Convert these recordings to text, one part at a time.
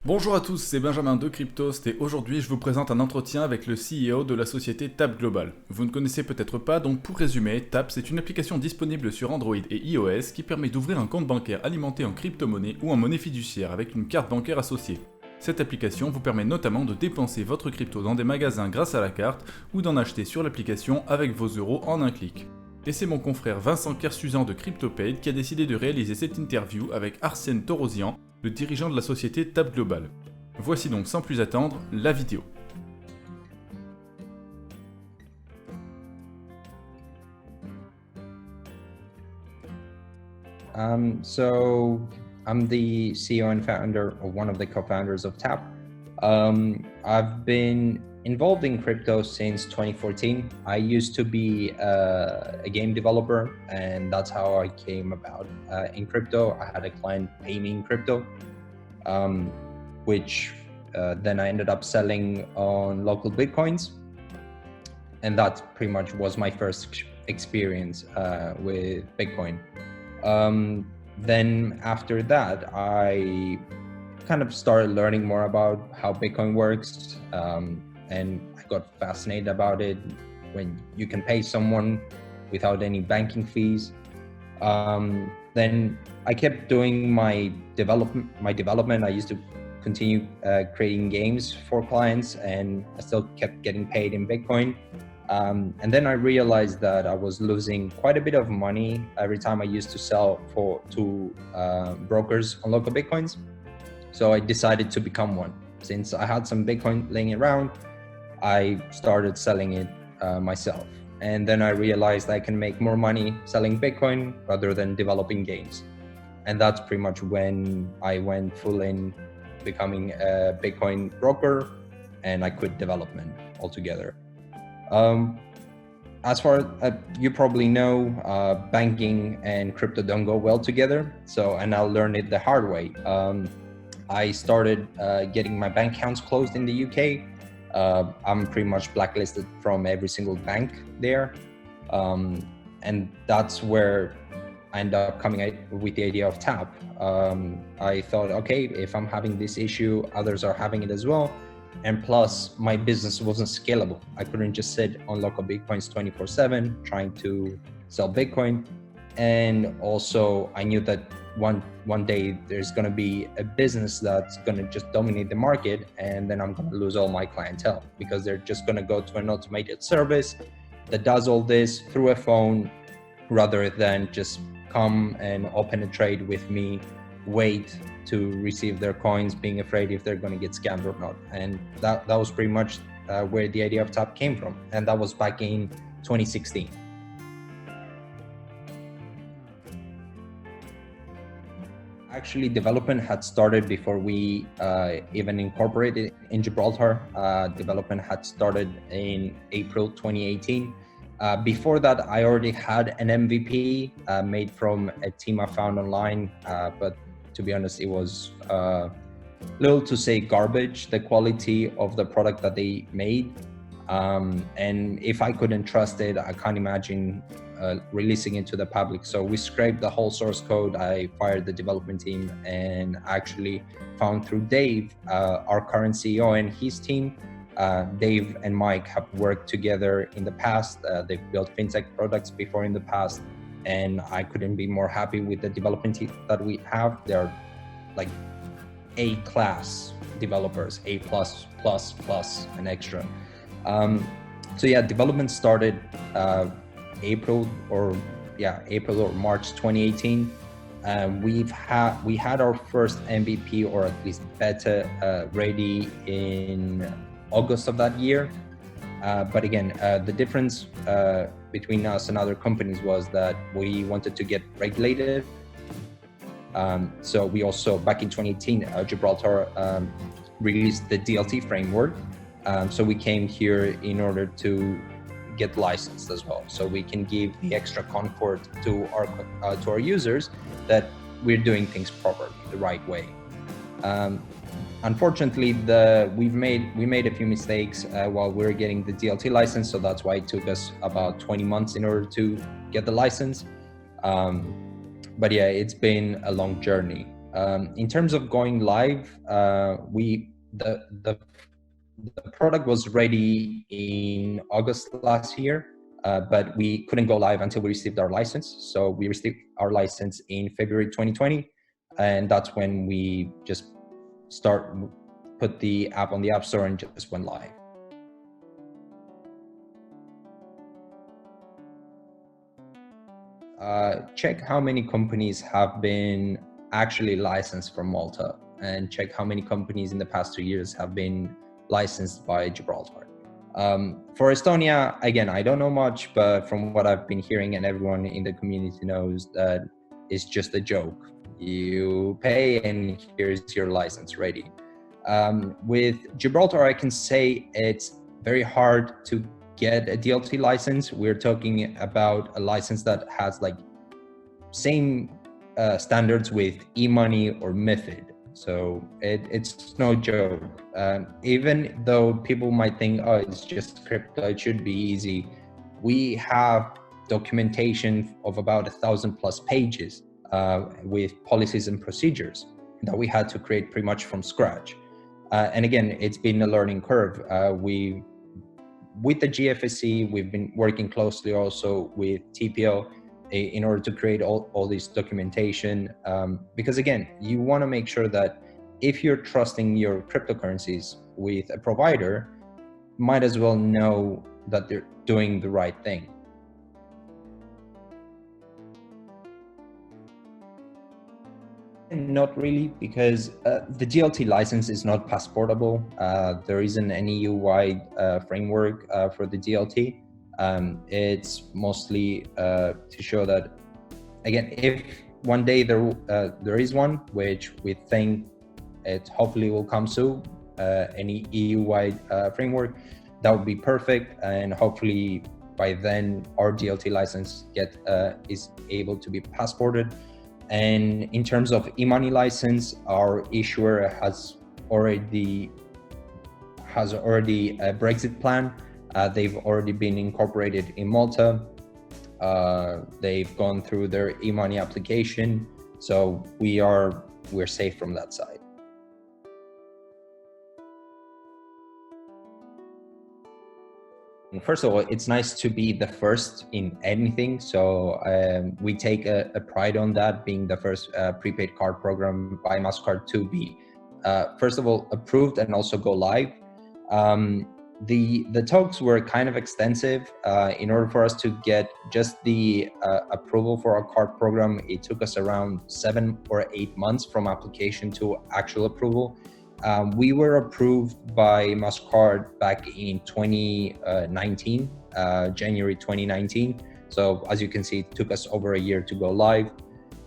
Bonjour à tous, c'est Benjamin de Cryptoast et aujourd'hui je vous présente un entretien avec le CEO de la société TAP.GLOBAL. Vous ne connaissez peut-être pas, donc pour résumer, TAP c'est une application disponible sur Android et iOS qui permet d'ouvrir un compte bancaire alimenté en crypto-monnaie ou en monnaie fiduciaire avec une carte bancaire associée. Cette application vous permet notamment de dépenser votre crypto dans des magasins grâce à la carte ou d'en acheter sur l'application avec vos euros en un clic. Et c'est mon confrère Vincent Kersusan de CryptoPaid qui a décidé de réaliser cette interview avec Arsen Torosian, le dirigeant de la société TAP.GLOBAL. Voici donc sans plus attendre la vidéo. So I'm the CEO and founder, or one of the co-founders of TAP. I've been involved in crypto since 2014. I used to be a game developer, and that's how I came about in crypto. I had a client pay me in crypto, which then I ended up selling on local Bitcoins. And that pretty much was my first experience with Bitcoin. Then after that, I kind of started learning more about how Bitcoin works, and I got fascinated about it when you can pay someone without any banking fees. Then I kept doing my development. I used to continue creating games for clients, and I still kept getting paid in Bitcoin. And then I realized that I was losing quite a bit of money every time I used to sell to brokers on local Bitcoins. So I decided to become one. Since I had some Bitcoin laying around, I started selling it myself. And then I realized I can make more money selling Bitcoin rather than developing games. And that's pretty much when I went full in becoming a Bitcoin broker, and I quit development altogether. As far as you probably know, banking and crypto don't go well together. And I learned it the hard way. I started getting my bank accounts closed in the UK. I'm pretty much blacklisted from every single bank there. And that's where I ended up coming out with the idea of TAP. I thought, okay, if I'm having this issue, others are having it as well. And plus, my business wasn't scalable. I couldn't just sit on local Bitcoins 24/7 trying to sell Bitcoin. And also, I knew that one day there's going to be a business that's going to just dominate the market, and then I'm going to lose all my clientele because they're just going to go to an automated service that does all this through a phone rather than just come and open a trade with me, wait to receive their coins, being afraid if they're going to get scammed or not. And that was pretty much where the idea of TAP came from. And that was back in 2016. Actually, development had started before we even incorporated in Gibraltar. Development had started in April 2018. Before that, I already had an MVP made from a team I found online, but to be honest, it was little to say garbage, the quality of the product that they made. And if I couldn't trust it, I can't imagine releasing it to the public. So we scraped the whole source code. I fired the development team and actually found through Dave, our current CEO, and his team. Dave and Mike have worked together in the past. They've built fintech products before in the past, and I couldn't be more happy with the development team that we have. They're like A-class developers, A+++, and extra. So yeah, development started April or March 2018. We had our first MVP, or at least beta, ready in August of that year. But again, the difference between us and other companies was that we wanted to get regulated. So we also, back in 2018, Gibraltar released the DLT framework. So we came here in order to get licensed as well, so we can give the extra comfort to our users that we're doing things properly, the right way. Unfortunately, we made a few mistakes while we were getting the DLT license, so that's why it took us about 20 months in order to get the license. But yeah, it's been a long journey. In terms of going live, the product was ready in August last year, but we couldn't go live until we received our license. So we received our license in February 2020, and that's when we just put the app on the App Store and just went live. Check how many companies have been actually licensed from Malta, and check how many companies in the past 2 years have been licensed by Gibraltar. For Estonia, again, I don't know much, but from what I've been hearing and everyone in the community knows that it's just a joke. You pay and here's your license ready. With Gibraltar, I can say it's very hard to get a DLT license. We're talking about a license that has like same standards with e-money or MiFID. So it's no joke. Even though people might think, oh, it's just crypto, it should be easy. We have documentation of about 1,000+ pages with policies and procedures that we had to create pretty much from scratch. And again, it's been a learning curve. With the GFSC, we've been working closely also with TPO in order to create all this documentation. Because again, you want to make sure that if you're trusting your cryptocurrencies with a provider, might as well know that they're doing the right thing. Not really, because the DLT license is not passportable. There isn't an EU-wide framework for the DLT. It's mostly to show that, again, if one day there is one, which we think it hopefully will come soon, any EU-wide framework, that would be perfect, and hopefully by then our DLT license is able to be passported. And in terms of e-money license, our issuer has already a Brexit plan. They've already been incorporated in Malta. They've gone through their e-money application, so we're safe from that side. First of all, it's nice to be the first in anything. So we take a pride on that, being the first prepaid card program by MasterCard to be, first of all, approved and also go live. The talks were kind of extensive. In order for us to get just the approval for our card program, it took us around 7 or 8 months from application to actual approval. We were approved by MasterCard back in 2019, January 2019. So as you can see, it took us over a year to go live.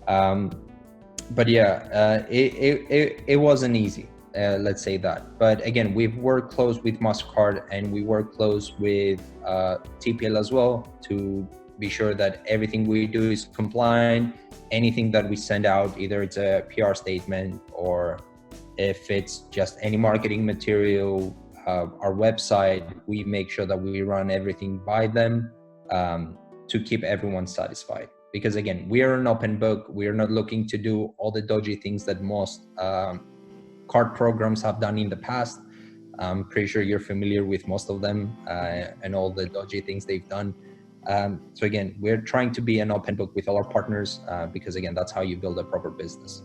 But yeah, it wasn't easy, let's say that. But again, we've worked close with MasterCard and we work close with TPL as well to be sure that everything we do is compliant. Anything that we send out, either it's a PR statement or if it's just any marketing material, our website, we make sure that we run everything by them to keep everyone satisfied. Because again, we are an open book. We are not looking to do all the dodgy things that most card programs have done in the past. I'm pretty sure you're familiar with most of them and all the dodgy things they've done. So again, we're trying to be an open book with all our partners because again, that's how you build a proper business.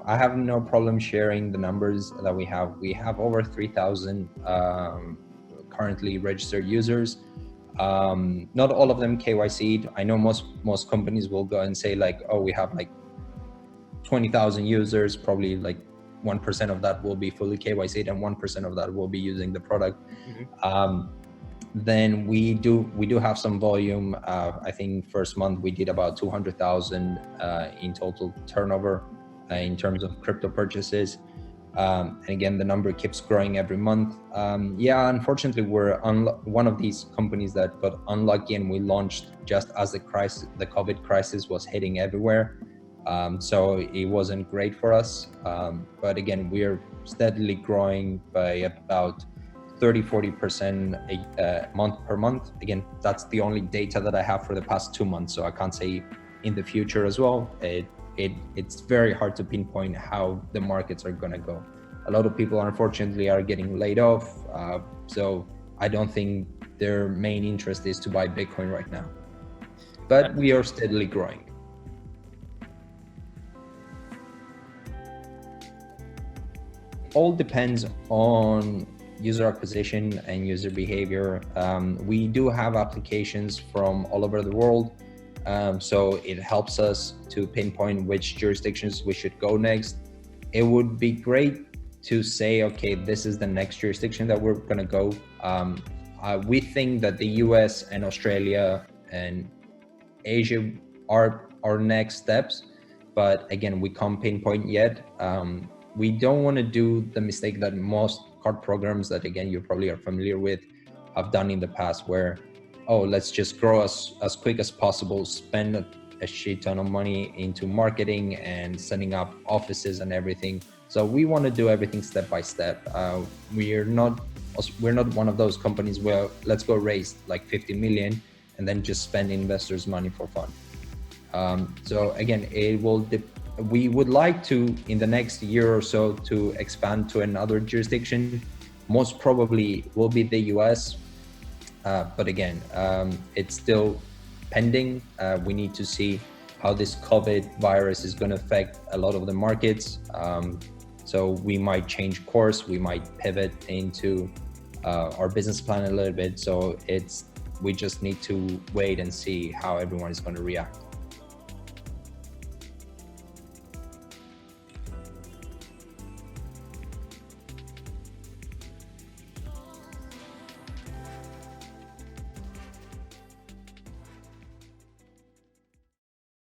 I have no problem sharing the numbers that we have. We have over 3,000 currently registered users. Not all of them KYC'd. I know most companies will go and say like, oh, we have like 20,000 users, probably like 1% of that will be fully KYC'd and 1% of that will be using the product. Mm-hmm. Then we do have some volume. I think first month we did about 200,000 in total turnover in terms of crypto purchases. And again, the number keeps growing every month. Yeah, unfortunately, we're one of these companies that got unlucky and we launched just as the COVID crisis was hitting everywhere. So it wasn't great for us. But again, we're steadily growing by about 30-40% month per month. Again, that's the only data that I have for the past 2 months, so I can't say in the future as well. It's very hard to pinpoint how the markets are going to go. A lot of people, unfortunately, are getting laid off, so I don't think their main interest is to buy Bitcoin right now. But we are steadily growing. All depends on user acquisition and user behavior. We do have applications from all over the world, so it helps us to pinpoint which jurisdictions we should go next. It would be great to say, okay, this is the next jurisdiction that we're going to go. We think that the US and Australia and Asia are our next steps, but again, we can't pinpoint yet. We don't want to do the mistake that most card programs that, again, you probably are familiar with, have done in the past, where, oh, let's just grow as quick as possible, spend a shit ton of money into marketing and setting up offices and everything. So we want to do everything step by step. We're not one of those companies where let's go raise like 50 million and then just spend investors' money for fun. So again, we would like to, in the next year or so, to expand to another jurisdiction. Most probably will be the US, but again, it's still pending. We need to see how this COVID virus is going to affect a lot of the markets. So we might change course, we might pivot into our business plan a little bit. So we just need to wait and see how everyone is going to react.